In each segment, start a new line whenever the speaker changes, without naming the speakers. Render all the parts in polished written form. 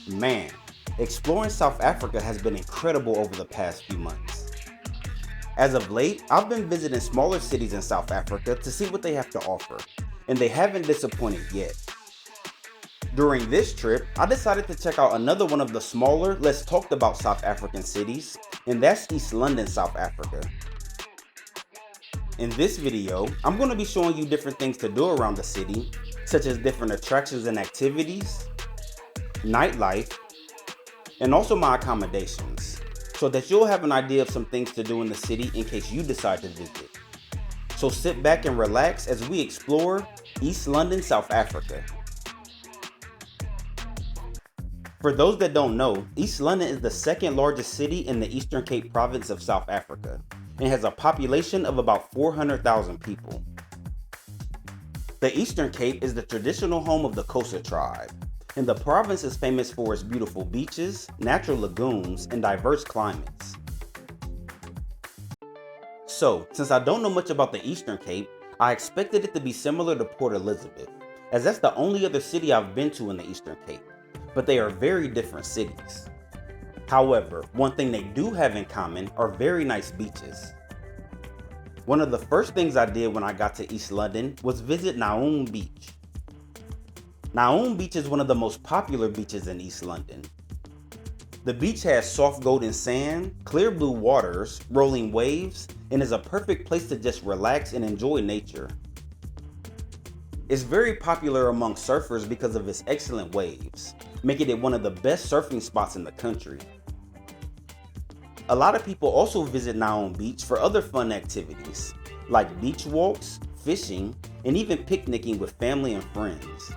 Man, exploring South Africa has been incredible over the past few months. As of late, I've been visiting smaller cities in South Africa to see what they have to offer, and they haven't disappointed yet. During this trip, I decided to check out another one of the smaller, less talked about South African cities, and that's East London, South Africa. In this video, I'm going to be showing you different things to do around the city, such as different attractions and activities, nightlife, and also my accommodations, so that you'll have an idea of some things to do in the city in case you decide to visit. So sit back and relax as we explore East London, South Africa. For those that don't know, East London is the second largest city in the Eastern Cape province of South Africa and has a population of about 400,000 people. The Eastern Cape is the traditional home of the Xhosa tribe, and the province is famous for its beautiful beaches, natural lagoons, and diverse climates. So, since I don't know much about the Eastern Cape, I expected it to be similar to Port Elizabeth, as that's the only other city I've been to in the Eastern Cape, but they are very different cities. However, one thing they do have in common are very nice beaches. One of the first things I did when I got to East London was visit Naom Beach. Naom Beach is one of the most popular beaches in East London. The beach has soft golden sand, clear blue waters, rolling waves, and is a perfect place to just relax and enjoy nature. It's very popular among surfers because of its excellent waves, making it one of the best surfing spots in the country. A lot of people also visit Naom Beach for other fun activities, like beach walks, fishing, and even picnicking with family and friends.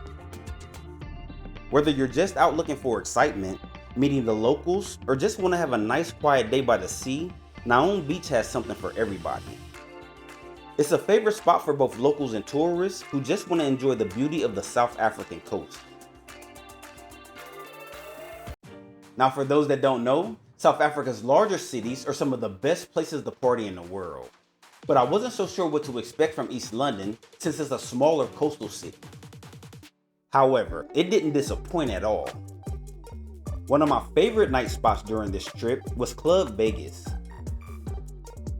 Whether you're just out looking for excitement, meeting the locals, or just want to have a nice quiet day by the sea, Naom Beach has something for everybody. It's a favorite spot for both locals and tourists who just want to enjoy the beauty of the South African coast. Now, for those that don't know, South Africa's larger cities are some of the best places to party in the world. But I wasn't so sure what to expect from East London since it's a smaller coastal city. However, it didn't disappoint at all. One of my favorite night spots during this trip was Club Vegas.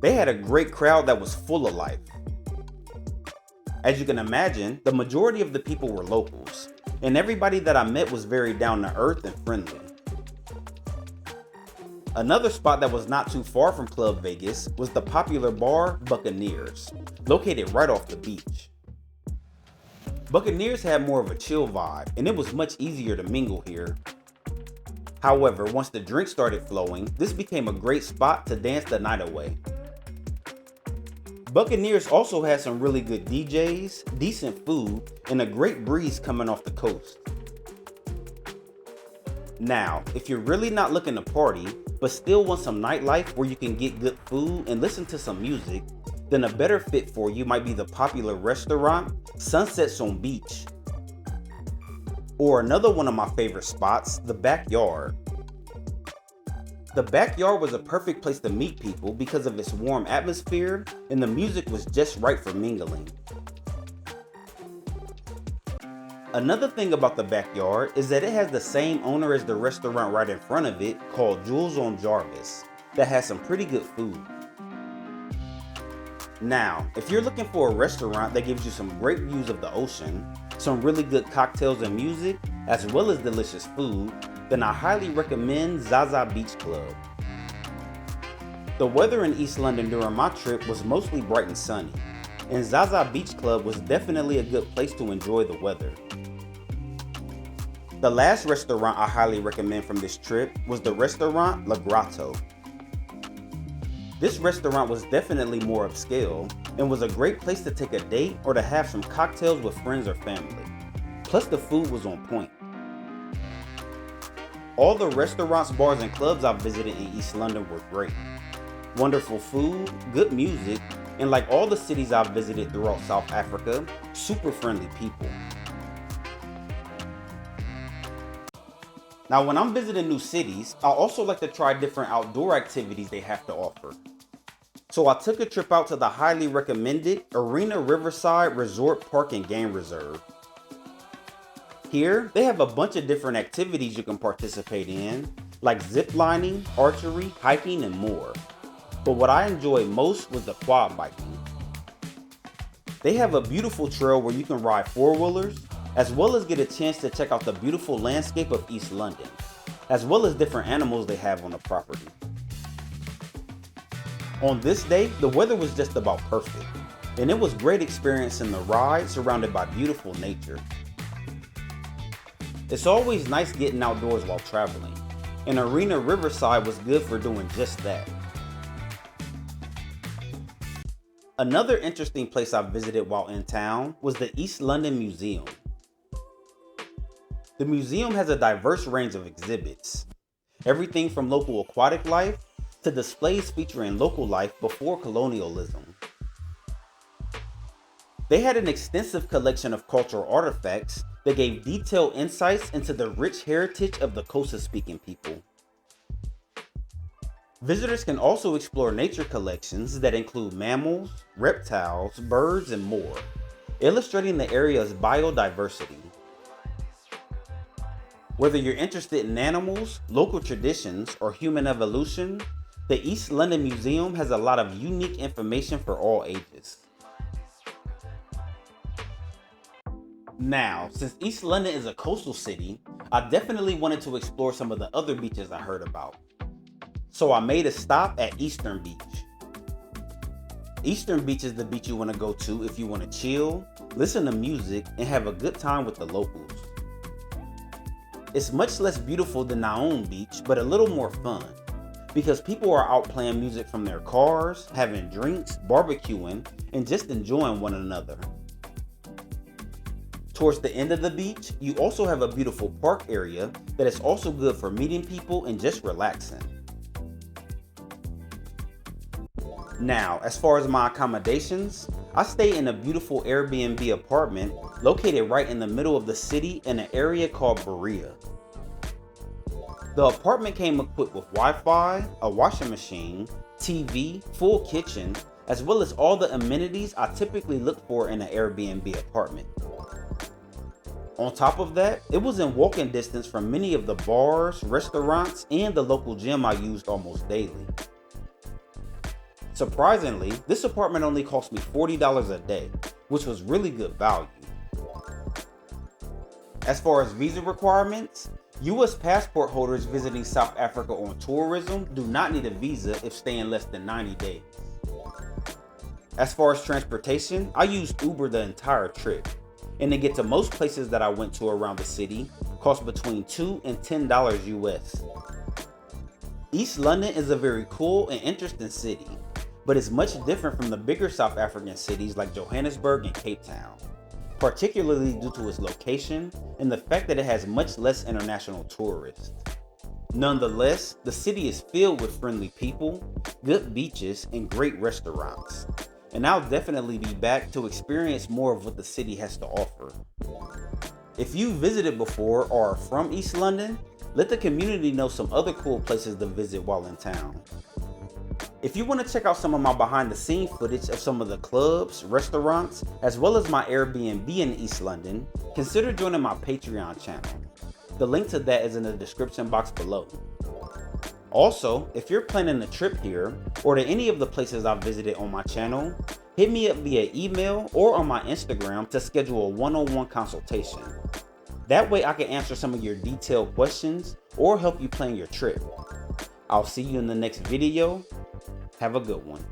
They had a great crowd that was full of life. As you can imagine, the majority of the people were locals, and everybody that I met was very down to earth and friendly. Another spot that was not too far from Club Vegas was the popular bar Buccaneers, located right off the beach. Buccaneers had more of a chill vibe, and it was much easier to mingle here. However, once the drinks started flowing, this became a great spot to dance the night away. Buccaneers also had some really good DJs, decent food, and a great breeze coming off the coast. Now, if you're really not looking to party, but still want some nightlife where you can get good food and listen to some music, then a better fit for you might be the popular restaurant Sunsets on Beach. Or another one of my favorite spots, the Backyard. The Backyard was a perfect place to meet people because of its warm atmosphere, and the music was just right for mingling. Another thing about the Backyard is that it has the same owner as the restaurant right in front of it, called Jules on Jarvis, that has some pretty good food. Now, if you're looking for a restaurant that gives you some great views of the ocean, some really good cocktails and music, as well as delicious food, then I highly recommend Zaza Beach Club. The weather in East London during my trip was mostly bright and sunny, and Zaza Beach Club was definitely a good place to enjoy the weather. The last restaurant I highly recommend from this trip was the restaurant Le Grotto. This restaurant was definitely more upscale and was a great place to take a date or to have some cocktails with friends or family. Plus the food was on point. All the restaurants, bars, and clubs I visited in East London were great. Wonderful food, good music, and like all the cities I've visited throughout South Africa, super friendly people. Now, when I'm visiting new cities, I also like to try different outdoor activities they have to offer. So I took a trip out to the highly recommended Arena Riverside Resort Park and Game Reserve. Here, they have a bunch of different activities you can participate in, like zip lining, archery, hiking, and more. But what I enjoyed most was the quad biking. They have a beautiful trail where you can ride four-wheelers, as well as get a chance to check out the beautiful landscape of East London, as well as different animals they have on the property. On this day, the weather was just about perfect, and it was great experiencing the ride surrounded by beautiful nature. It's always nice getting outdoors while traveling, and Arena Riverside was good for doing just that. Another interesting place I visited while in town was the East London Museum. The museum has a diverse range of exhibits, everything from local aquatic life to displays featuring local life before colonialism. They had an extensive collection of cultural artifacts that gave detailed insights into the rich heritage of the Xhosa-speaking people. Visitors can also explore nature collections that include mammals, reptiles, birds, and more, illustrating the area's biodiversity. Whether you're interested in animals, local traditions, or human evolution, the East London Museum has a lot of unique information for all ages. Now, since East London is a coastal city, I definitely wanted to explore some of the other beaches I heard about. So I made a stop at Eastern Beach. Eastern Beach is the beach you want to go to if you want to chill, listen to music, and have a good time with the locals. It's much less beautiful than Naom Beach, but a little more fun, because people are out playing music from their cars, having drinks, barbecuing, and just enjoying one another. Towards the end of the beach, you also have a beautiful park area that is also good for meeting people and just relaxing. Now, as far as my accommodations, I stay in a beautiful Airbnb apartment located right in the middle of the city in an area called Berea. The apartment came equipped with Wi-Fi, a washing machine, TV, full kitchen, as well as all the amenities I typically look for in an Airbnb apartment. On top of that, it was in walking distance from many of the bars, restaurants, and the local gym I used almost daily. Surprisingly, this apartment only cost me $40 a day, which was really good value. As far as visa requirements, US passport holders visiting South Africa on tourism do not need a visa if staying less than 90 days. As far as transportation, I used Uber the entire trip, and to get to most places that I went to around the city cost between $2 and $10 US. East London is a very cool and interesting city, but it's much different from the bigger South African cities like Johannesburg and Cape Town, particularly due to its location and the fact that it has much less international tourists. Nonetheless, the city is filled with friendly people, good beaches, and great restaurants, and I'll definitely be back to experience more of what the city has to offer. If you visited before or are from East London, let the community know some other cool places to visit while in town. If you want to check out some of my behind the scenes footage of some of the clubs, restaurants, as well as my Airbnb in East London, consider joining my Patreon channel. The link to that is in the description box below. Also, if you're planning a trip here or to any of the places I've visited on my channel, hit me up via email or on my Instagram to schedule a one-on-one consultation. That way I can answer some of your detailed questions or help you plan your trip. I'll see you in the next video. Have a good one.